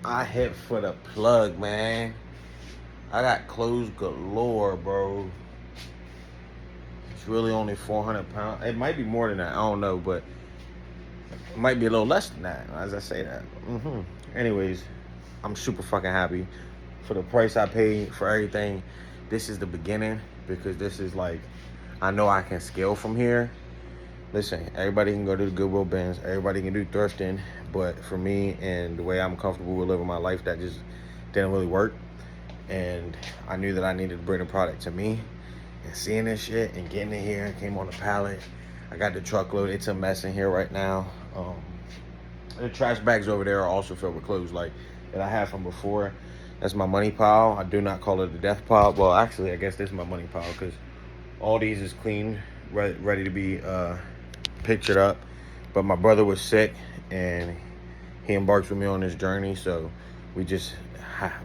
I hit for the plug, man. I got clothes galore, bro. It's really only 400 pounds. It might be more than that. I don't know, but it might be a little less than that as I say that. Anyways, I'm super fucking happy for the price I paid for everything. This is the beginning because this is like, I know I can scale from here. Listen, everybody can go to the Goodwill bins. Everybody can do thrifting. But for me and the way I'm comfortable with living my life, that just didn't really work. And I knew that I needed to bring the product to me. And seeing this shit and getting it here, came on the pallet. I got the truckload. It's a mess in here right now. The trash bags over there are also filled with clothes like that I had from before. That's my money pile. I do not call it a death pile. Well, actually, I guess this is my money pile because all these is clean, ready to be pictured up. But my brother was sick and he embarked with me on this journey. So we just,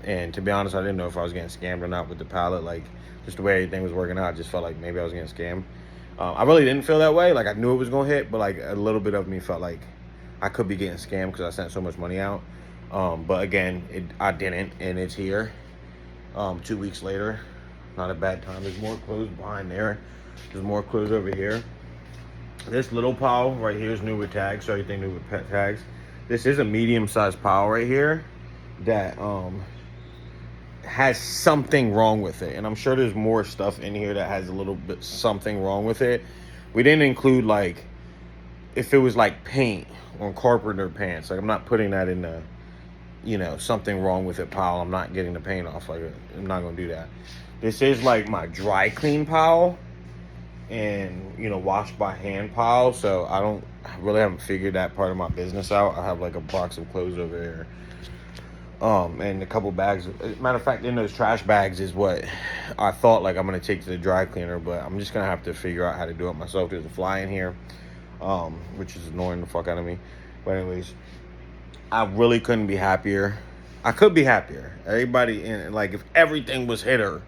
and to be honest, I didn't know if I was getting scammed or not with the pallet. Like, just the way everything was working out, I just felt like maybe I was getting scammed. I really didn't feel that way. Like, I knew it was going to hit, but like a little bit of me felt like I could be getting scammed because I sent so much money out. But again, I didn't, and it's here 2 weeks later. Not a bad time. There's more clothes behind there. There's more clothes over here. This little pile right here is new with tags, so everything new with pet tags. This is a medium-sized pile right here that has something wrong with it, and I'm sure there's more stuff in here that has a little bit something wrong with it. We didn't include like if it was like paint on carpenter pants. Like, I'm not putting that in the something wrong with it pile. I'm not getting the paint off. Like, I'm not gonna do that. This is like my dry clean pile and washed by hand pile. So I really haven't figured that part of my business out. I have like a box of clothes over there, and a couple bags. Matter of fact, in those trash bags is what I thought like I'm gonna take to the dry cleaner, but I'm just gonna have to figure out how to do it myself. There's a fly in here, which is annoying the fuck out of me. But anyways, I really couldn't be happier. I could be happier. Everybody in, like, if everything was hitter,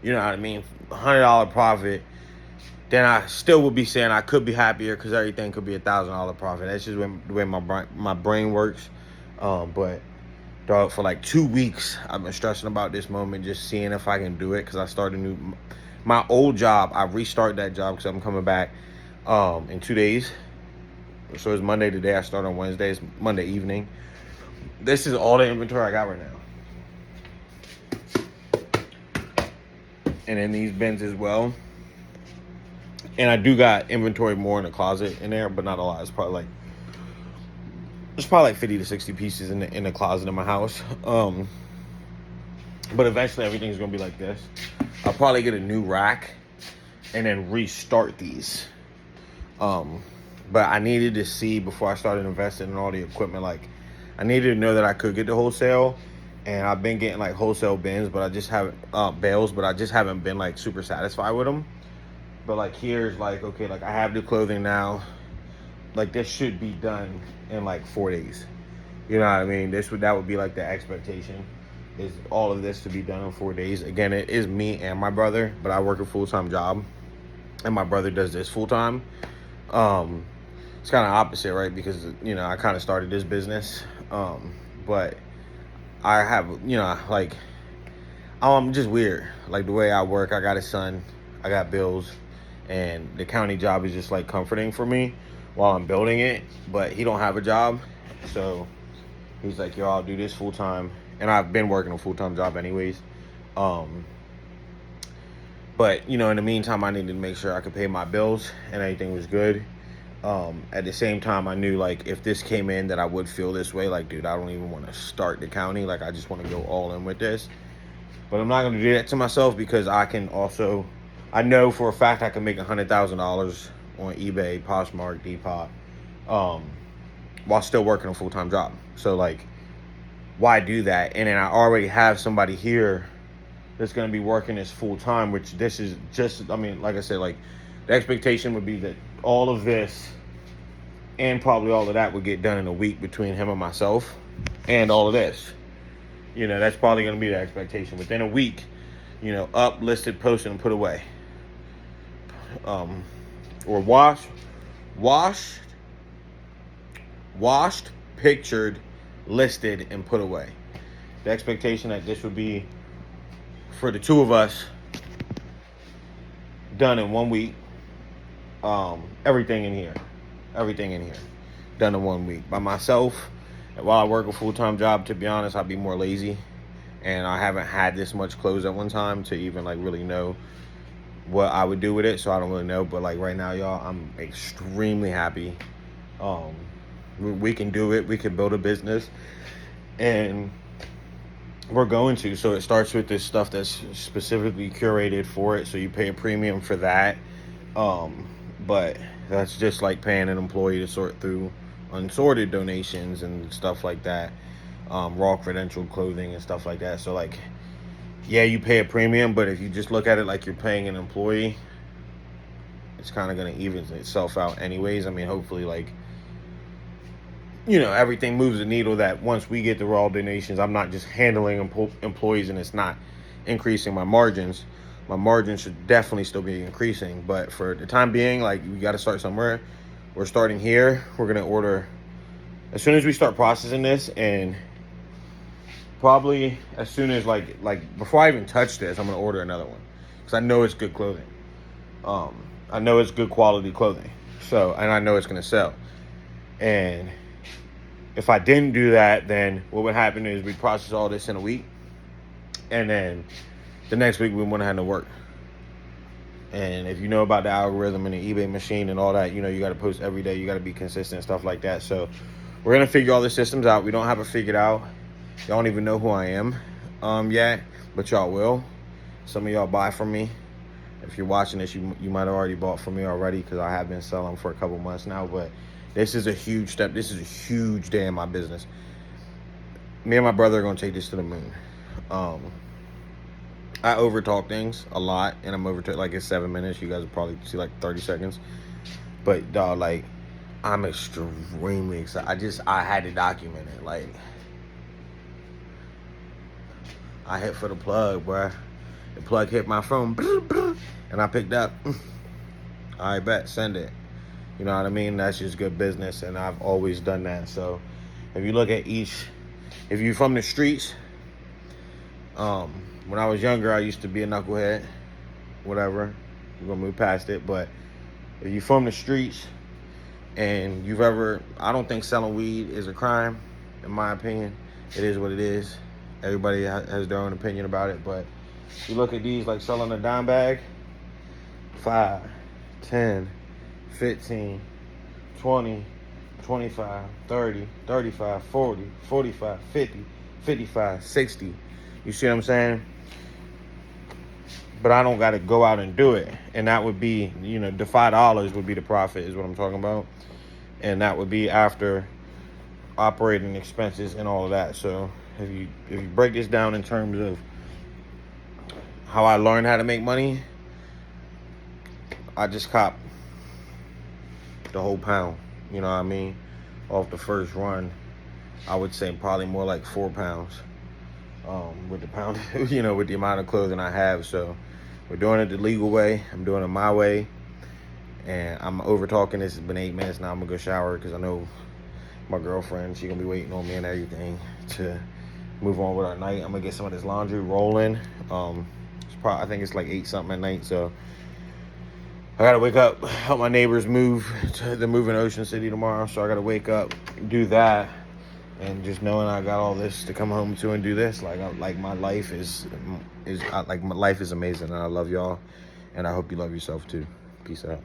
you know what I mean, $100 profit, then I still would be saying I could be happier because everything could be $1,000 profit. That's just the way my brain works. But dog, for like 2 weeks, I've been stressing about this moment, just seeing if I can do it because I started my old job. I restarted that job because I'm coming back in 2 days. So it's Monday today. I start on Wednesday. It's Monday evening. This is all the inventory I got right now. And in these bins as well. And I do got inventory more in the closet in there, but not a lot. It's probably like 50 to 60 pieces in the closet in my house. But eventually everything's gonna be like this. I'll probably get a new rack and then restart these. But I needed to see before I started investing in all the equipment. Like, I needed to know that I could get the wholesale, and I've been getting like wholesale bins, but I just haven't bales, but I just haven't been like super satisfied with them. But like, here's like, okay, like I have the clothing now. Like, this should be done in like 4 days. You know what I mean? That would be like the expectation, is all of this to be done in 4 days. Again, it is me and my brother, but I work a full-time job, and my brother does this full-time. It's kind of opposite, right? Because I kind of started this business, but I have like, I'm just weird. Like, the way I work, I got a son, I got bills, and the county job is just like comforting for me while I'm building it. But he don't have a job, so he's like, yo, I'll do this full time, and I've been working a full-time job anyways. But in the meantime, I needed to make sure I could pay my bills and everything was good. At the same time, I knew like if this came in that I would feel this way. Like, dude, I don't even want to start the county. Like, I just want to go all in with this. But I'm not going to do that to myself because I know for a fact I can make $100,000 on eBay, Poshmark, Depop, while still working a full-time job. So like, why do that? And then I already have somebody here that's going to be working this full-time, which this is just, like I said, like, the expectation would be that all of this and probably all of that would get done in a week between him and myself, and all of this. That's probably going to be the expectation. Within a week, up, listed, posted, and put away. Or washed, pictured, listed, and put away. the expectation that this would be for the two of us done in 1 week. Everything in here done in 1 week by myself. And while I work a full-time job, to be honest, I'd be more lazy, and I haven't had this much clothes at one time to even like really know what I would do with it. So I don't really know, but like right now, y'all, I'm extremely happy. We can do it. We can build a business, and we're going to. So it starts with this stuff that's specifically curated for it, so you pay a premium for that. But that's just like paying an employee to sort through unsorted donations and stuff like that, raw credentialed clothing and stuff like that. So like, yeah, you pay a premium, but if you just look at it like you're paying an employee, it's kind of going to even itself out anyways. I mean, hopefully, like, you know, everything moves the needle that once we get the raw donations, I'm not just handling employees and it's not increasing my margins. My margins should definitely still be increasing. But for the time being, like, we got to start somewhere. We're starting here. We're going to order as soon as we start processing this, and probably as soon as like before I even touch this, I'm going to order another one, because I know it's good clothing. I know it's good quality clothing. So, and I know it's going to sell. And if I didn't do that, then what would happen is we'd process all this in a week, and then the next week we wouldn't have to work. And if you know about the algorithm and the eBay machine and all that, you know, you got to post every day. You got to be consistent, stuff like that. So we're going to figure all the systems out. We don't have it figured out. Y'all don't even know who I am yet, but y'all will. Some of y'all buy from me. If you're watching this, you might have already bought from me already, because I have been selling for a couple months now. But this is a huge step. This is a huge day in my business. Me and my brother are going to take this to the moon. I overtalk things a lot, and I'm like it's 7 minutes. You guys will probably see like 30 seconds. But dog, like, I'm extremely excited. I had to document it. Like, I hit for the plug, bruh. The plug hit my phone, and I picked up. I bet, send it. You know what I mean? That's just good business, and I've always done that. So if you look at if you're from the streets, when I was younger, I used to be a knucklehead, whatever. We're gonna move past it. But if you're from the streets and I don't think selling weed is a crime, in my opinion. It is what it is. Everybody has their own opinion about it. But you look at these, like selling a dime bag, 5, 10, 15, 20, 25, 30, 35, 40, 45, 50, 55, 60. You see what I'm saying? But I don't got to go out and do it. And that would be, you know, the $5 would be the profit, is what I'm talking about. And that would be after operating expenses and all of that. So if you break this down in terms of how I learned how to make money, I just copped the whole pound, you know what I mean? Off the first run, I would say probably more like 4 pounds. With the pound, you know, with the amount of clothing I have. So we're doing it the legal way. I'm doing it my way. And I'm over talking. This has been 8 minutes now. I'm gonna go shower, because I know my girlfriend, she's gonna be waiting on me and everything to move on with our night. I'm gonna get some of this laundry rolling. I think it's like 8 something at night. So I gotta wake up, help my neighbors move. They're moving Ocean City tomorrow. So I gotta wake up, do that. And just knowing I got all this to come home to and do this, my life is amazing, and I love y'all, and I hope you love yourself too. Peace out.